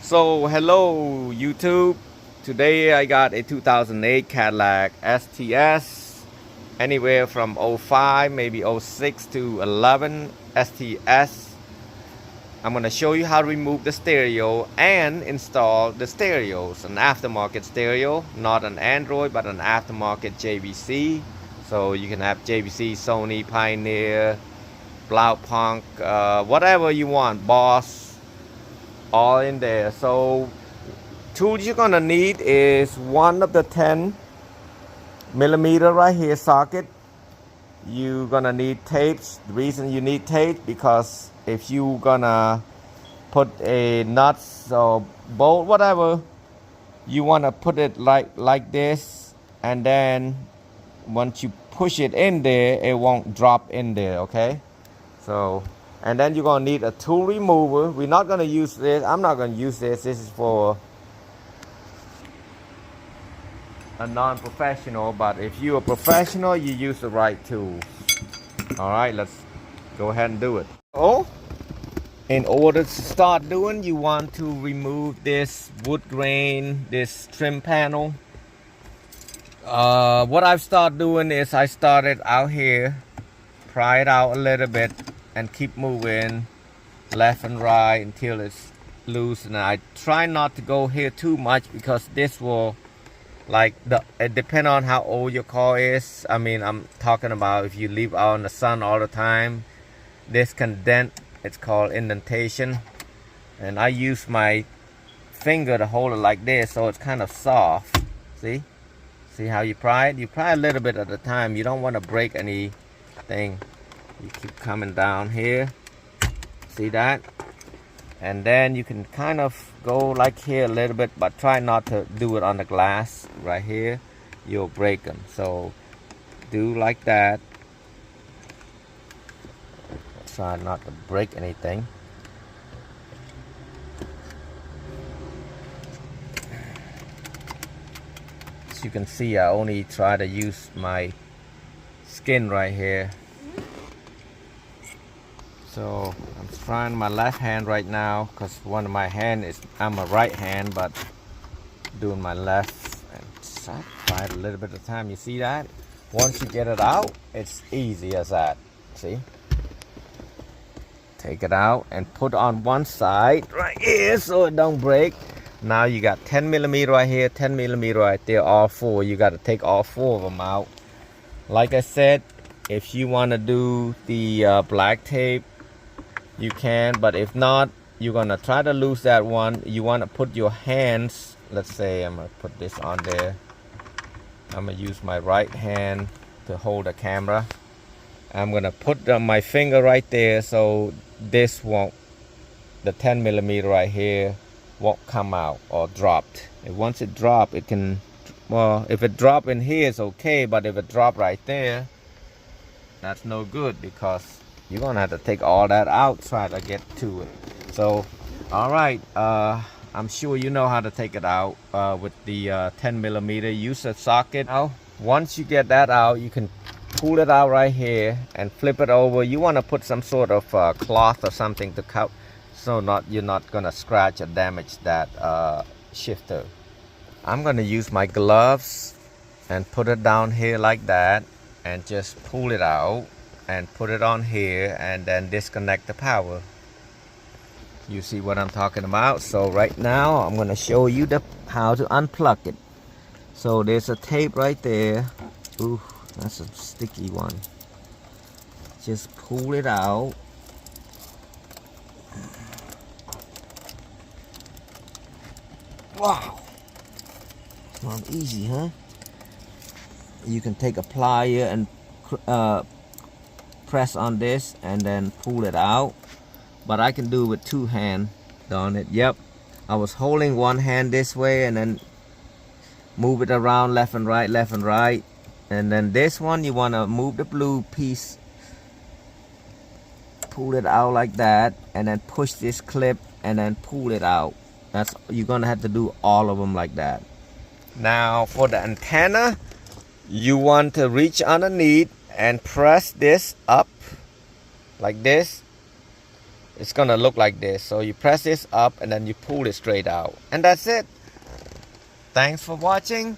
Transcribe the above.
So hello YouTube. Today I got a 2008 Cadillac STS, anywhere from 05, maybe 06 to 11 STS. I'm gonna show you how to remove the stereo and install the stereos, an aftermarket stereo, not an Android but an aftermarket JVC. So you can have JVC, Sony, Pioneer, Blaupunk, whatever you want, Boss, all in there. So tools you're gonna need is one of the 10mm right here socket. You're gonna need tapes. The reason you need tape because if you gonna put a nuts or bolt, whatever, you wanna put it like this, and then once you push it in there, it won't drop in there. Okay, so and then you're gonna need a tool remover. We're not gonna use this. I'm not gonna use this. This is for a non-professional, but if you're a professional, you use the right tools. All right, let's go ahead and do it. Oh, in order to start doing, you want to remove this wood grain, this trim panel. What I've started doing is I started out here, pry it out a little bit, and keep moving left and right until it's loose. And I try not to go here too much because this will, it depends on how old your car is. I mean, I'm talking about if you leave out in the sun all the time, this can dent. It's called indentation. And I use my finger to hold it like this, so it's kind of soft. See how you pry it? You pry a little bit at a time. You don't want to break anything. You keep coming down here. See that? And then you can kind of go like here a little bit, but try not to do it on the glass right here. You'll break them. So do like that. Try not to break anything. As you can see, I only try to use my skin right here. So I'm trying my left hand right now because one of my hand is, I'm a right hand, but doing my left, and try it a little bit of time. You see that? Once you get it out, it's easy as that. See? Take it out and put on one side right here so it don't break. Now you got 10mm right here, 10mm right there, all four. You got to take all four of them out. Like I said, if you want to do the black tape, you can, but if not, you're gonna try to lose that one. You want to put your hands, let's say I'm gonna put this on there. I'm gonna use my right hand to hold the camera. I'm gonna put my finger right there so this won't, the 10mm right here won't come out or dropped. And once it drop, it can, well, if it drop in here, it's okay, but if it drop right there, that's no good because you're gonna have to take all that out, try to get to it. So, all right, I'm sure you know how to take it out with the 10mm. Use a socket. Now, once you get that out, you can pull it out right here and flip it over. You want to put some sort of cloth or something to cover, so you're not gonna scratch or damage that shifter. I'm gonna use my gloves and put it down here like that, and just pull it out and put it on here, and then disconnect the power. You see what I'm talking about? So right now I'm going to show you how to unplug it. So there's a tape right there. Ooh, that's a sticky one. Just pull it out. Wow, it's not easy, huh? You can take a plier and press on this and then pull it out, but I can do it with two hands on it. Yep, I was holding one hand this way and then move it around left and right, and then this one you want to move the blue piece, pull it out like that, and then push this clip and then pull it out. That's, you're gonna have to do all of them like that. Now for the antenna, you want to reach underneath and press this up like this, it's gonna look like this. So you press this up and then you pull it straight out, and that's it. Thanks for watching.